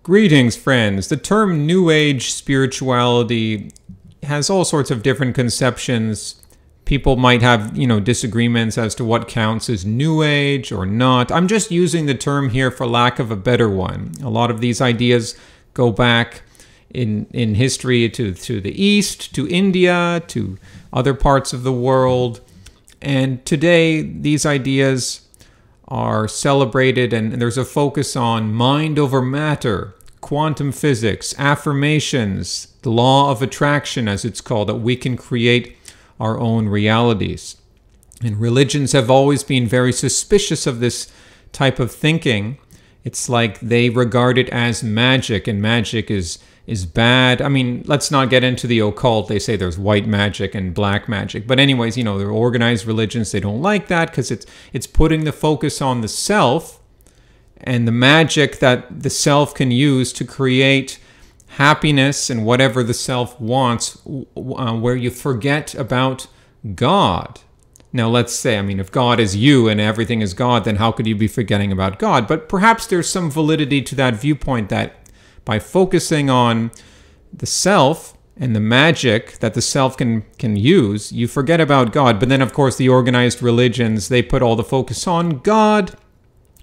Greetings, friends. The term New Age spirituality has all sorts of different conceptions. People might have, disagreements as to what counts as New Age or not. I'm just using the term here for lack of a better one. A lot of these ideas go back in history to the East, to India, to other parts of the world. And today, these ideas are celebrated, and there's a focus on mind over matter, quantum physics, affirmations, the law of attraction, as it's called, that we can create our own realities. And religions have always been very suspicious of this type of thinking. It's like they regard it as magic, and magic is bad. I mean, let's not get into the occult. They say there's white magic and black magic. But anyways, they're organized religions. They don't like that because it's putting the focus on the self and the magic that the self can use to create happiness and whatever the self wants, where you forget about God. Now, let's say, if God is you and everything is God, then how could you be forgetting about God? But perhaps there's some validity to that viewpoint, that by focusing on the self and the magic that the self can use, you forget about God. But then, of course, the organized religions, they put all the focus on God,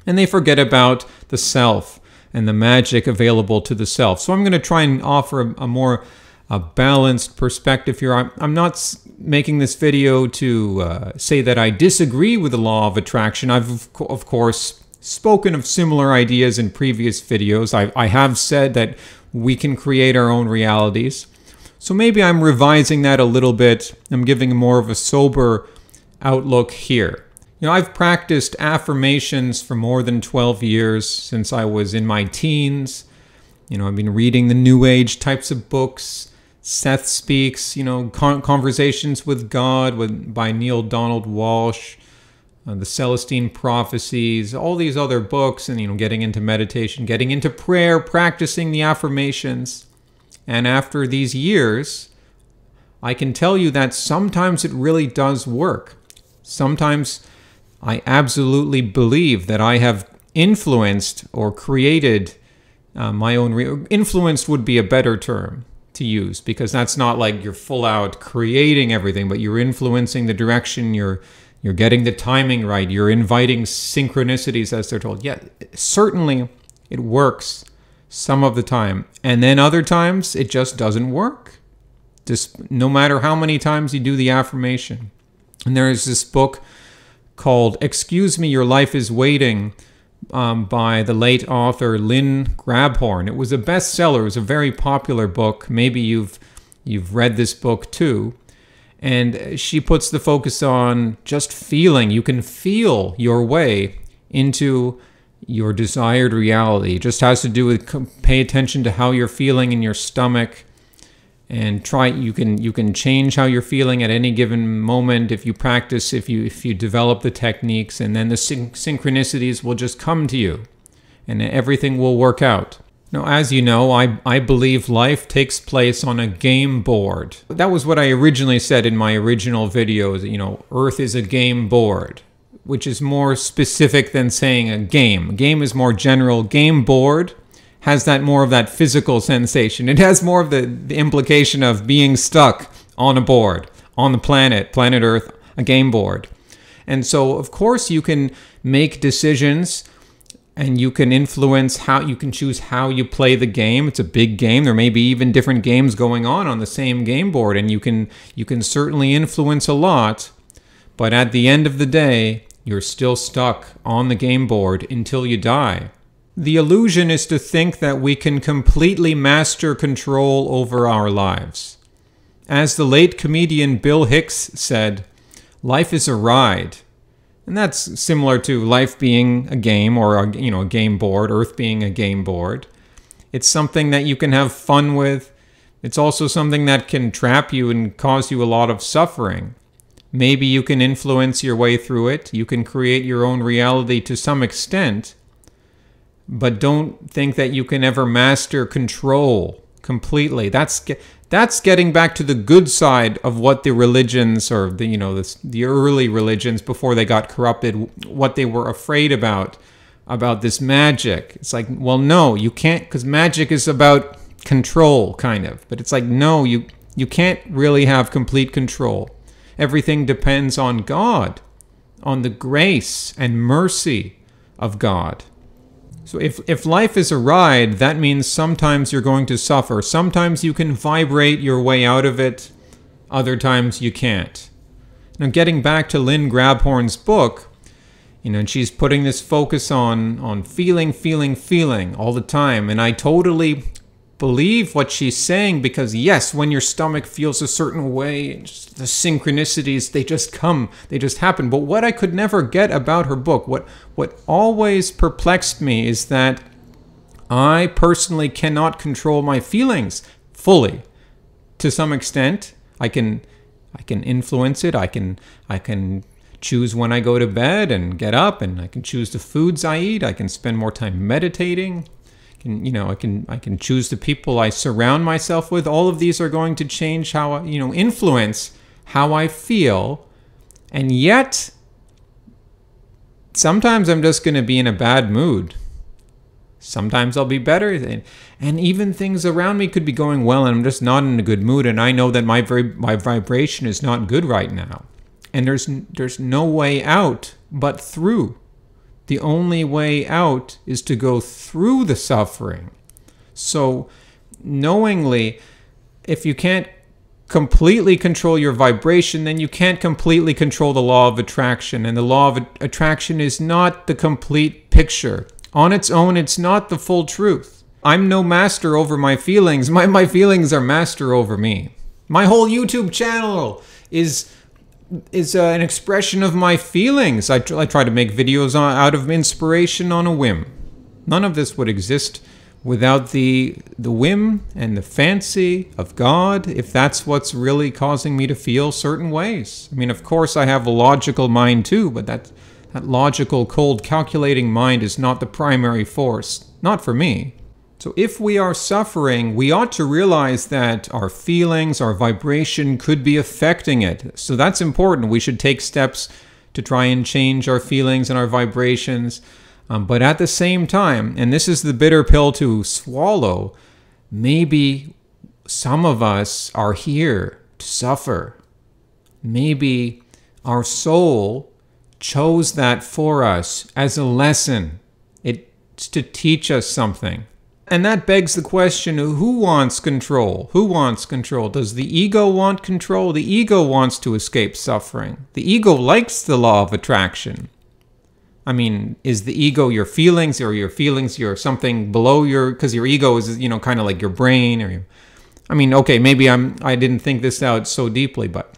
and they forget about the self and the magic available to the self. So I'm going to try and offer a more balanced perspective here. I'm not making this video to say that I disagree with the law of attraction. I've, of course, spoken of similar ideas in previous videos. I have said that we can create our own realities. So maybe I'm revising that a little bit. I'm giving more of a sober outlook here. I've practiced affirmations for more than 12 years, since I was in my teens. I've been reading the New Age types of books. Seth Speaks, Conversations with God by Neale Donald Walsch. The Celestine Prophecies, all these other books, and getting into meditation, getting into prayer, practicing the affirmations. And after these years, I can tell you that sometimes it really does work. Sometimes I absolutely believe that I have influenced or created my own... Influenced would be a better term to use, because that's not like you're full out creating everything, but you're influencing the direction, you're getting the timing right. You're inviting synchronicities, as they're told. Yeah, certainly it works some of the time. And then other times, it just doesn't work. Just no matter how many times you do the affirmation. And there is this book called Excuse Me, Your Life is Waiting by the late author Lynn Grabhorn. It was a bestseller. It was a very popular book. Maybe you've read this book too. And she puts the focus on just feeling. You can feel your way into your desired reality. It just has to do with pay attention to how you're feeling in your stomach, and you can change how you're feeling at any given moment if you practice, if you develop the techniques, and then the synchronicities will just come to you and everything will work out. Now, as you know, I believe life takes place on a game board. That was what I originally said in my original videos. Earth is a game board, which is more specific than saying a game. A game is more general. Game board has more of that physical sensation. It has more of the implication of being stuck on a board, on the planet Earth, a game board. And so, of course, you can make decisions, and you can influence you can choose how you play the game. It's a big game. There may be even different games going on the same game board, and you can certainly influence a lot. But at the end of the day, you're still stuck on the game board until you die. The illusion is to think that we can completely master control over our lives. As the late comedian Bill Hicks said, life is a ride. And that's similar to life being a game, or a game board, Earth being a game board. It's something that you can have fun with. It's also something that can trap you and cause you a lot of suffering. Maybe you can influence your way through it. You can create your own reality to some extent. But don't think that you can ever master control completely. That's getting back to the good side of what the religions, or the early religions before they got corrupted, what they were afraid about about this magic. It's like, well, no, you can't, because magic is about control, kind of. But it's like, no, you can't really have complete control. Everything depends on God, on the grace and mercy of God. So if life is a ride, that means sometimes you're going to suffer. Sometimes you can vibrate your way out of it. Other times you can't. Now, getting back to Lynn Grabhorn's book, and she's putting this focus on feeling all the time. And I totally believe what she's saying, because yes, when your stomach feels a certain way, the synchronicities, they just come, they just happen. But what I could never get about her book, what always perplexed me, is that I personally cannot control my feelings fully. To some extent, I can influence it. I can choose when I go to bed and get up, and I can choose the foods I eat. I can spend more time meditating. I can choose the people I surround myself with. All of these are going to change how influence how I feel. And yet, sometimes I'm just going to be in a bad mood. Sometimes I'll be better. And even things around me could be going well, and I'm just not in a good mood. And I know that my vibration is not good right now. And there's no way out but through. The only way out is to go through the suffering. So knowingly, if you can't completely control your vibration, then you can't completely control the law of attraction. And the law of attraction is not the complete picture. On its own, it's not the full truth. I'm no master over my feelings. My feelings are master over me. My whole YouTube channel is an expression of my feelings. I try to make videos out of inspiration on a whim. None of this would exist without the whim and the fancy of God, if that's what's really causing me to feel certain ways. I mean, of course, I have a logical mind too, but that logical, cold, calculating mind is not the primary force. Not for me. So if we are suffering, we ought to realize that our feelings, our vibration could be affecting it. So that's important. We should take steps to try and change our feelings and our vibrations. But at the same time, and this is the bitter pill to swallow, maybe some of us are here to suffer. Maybe our soul chose that for us as a lesson. It's to teach us something. And that begs the question, who wants control? Who wants control? Does the ego want control? The ego wants to escape suffering. The ego likes the law of attraction. I mean, is the ego your feelings, or your feelings your something below your, because your ego is, kind of like your brain, or okay, maybe I didn't think this out so deeply, but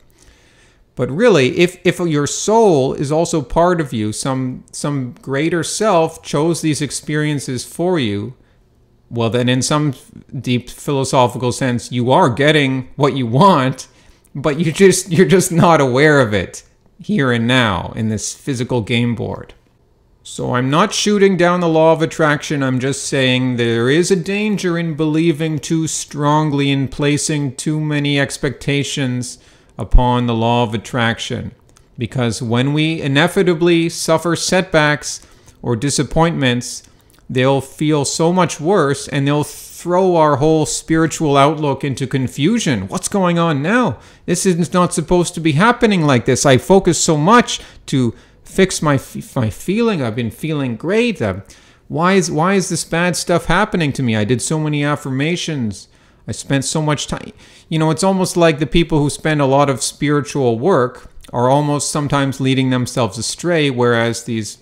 really, if your soul is also part of you, some greater self chose these experiences for you, well, then in some deep philosophical sense, you are getting what you want, but you're just not aware of it here and now in this physical game board. So I'm not shooting down the law of attraction. I'm just saying there is a danger in believing too strongly, in placing too many expectations upon the law of attraction. Because when we inevitably suffer setbacks or disappointments, they'll feel so much worse, and they'll throw our whole spiritual outlook into confusion. What's going on now? This is not supposed to be happening like this. I focus so much to fix my feeling. I've been feeling great. Why is this bad stuff happening to me? I did so many affirmations. I spent so much time. It's almost like the people who spend a lot of spiritual work are almost sometimes leading themselves astray, whereas these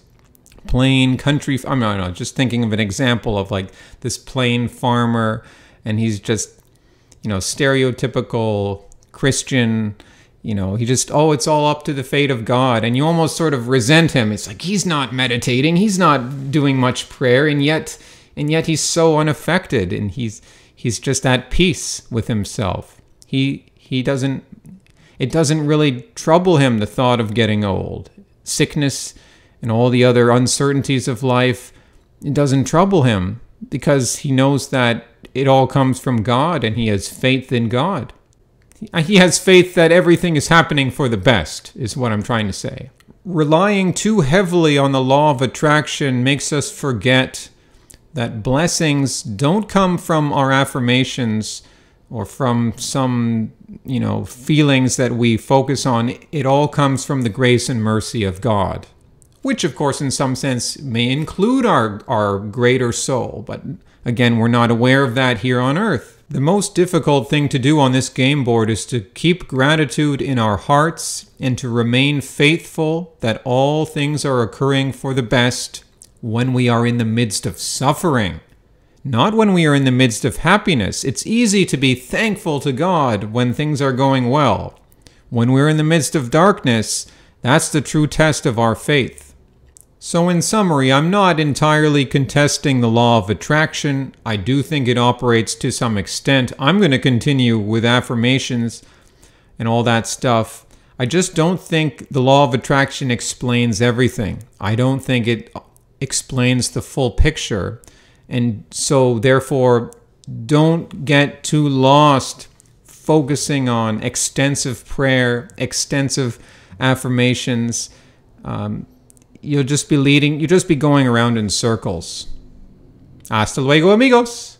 plain country, I'm just thinking of an example of like this plain farmer, and he's just, stereotypical Christian, he just, it's all up to the fate of God. And you almost sort of resent him. It's like, he's not meditating, he's not doing much prayer, and yet he's so unaffected, and he's just at peace with himself. It doesn't really trouble him, the thought of getting old. Sickness and all the other uncertainties of life, it doesn't trouble him, because he knows that it all comes from God, and he has faith in God. He has faith that everything is happening for the best, is what I'm trying to say. relying too heavily on the law of attraction makes us forget that blessings don't come from our affirmations or from some, feelings that we focus on. It all comes from the grace and mercy of God, which of course in some sense may include our greater soul. But again, we're not aware of that here on earth. The most difficult thing to do on this game board is to keep gratitude in our hearts and to remain faithful that all things are occurring for the best when we are in the midst of suffering, not when we are in the midst of happiness. It's easy to be thankful to God when things are going well. When we're in the midst of darkness, that's the true test of our faith. So in summary, I'm not entirely contesting the law of attraction. I do think it operates to some extent. I'm going to continue with affirmations and all that stuff. I just don't think the law of attraction explains everything. I don't think it explains the full picture. And so therefore, don't get too lost focusing on extensive prayer, extensive affirmations. You'll just be going around in circles. Hasta luego, amigos.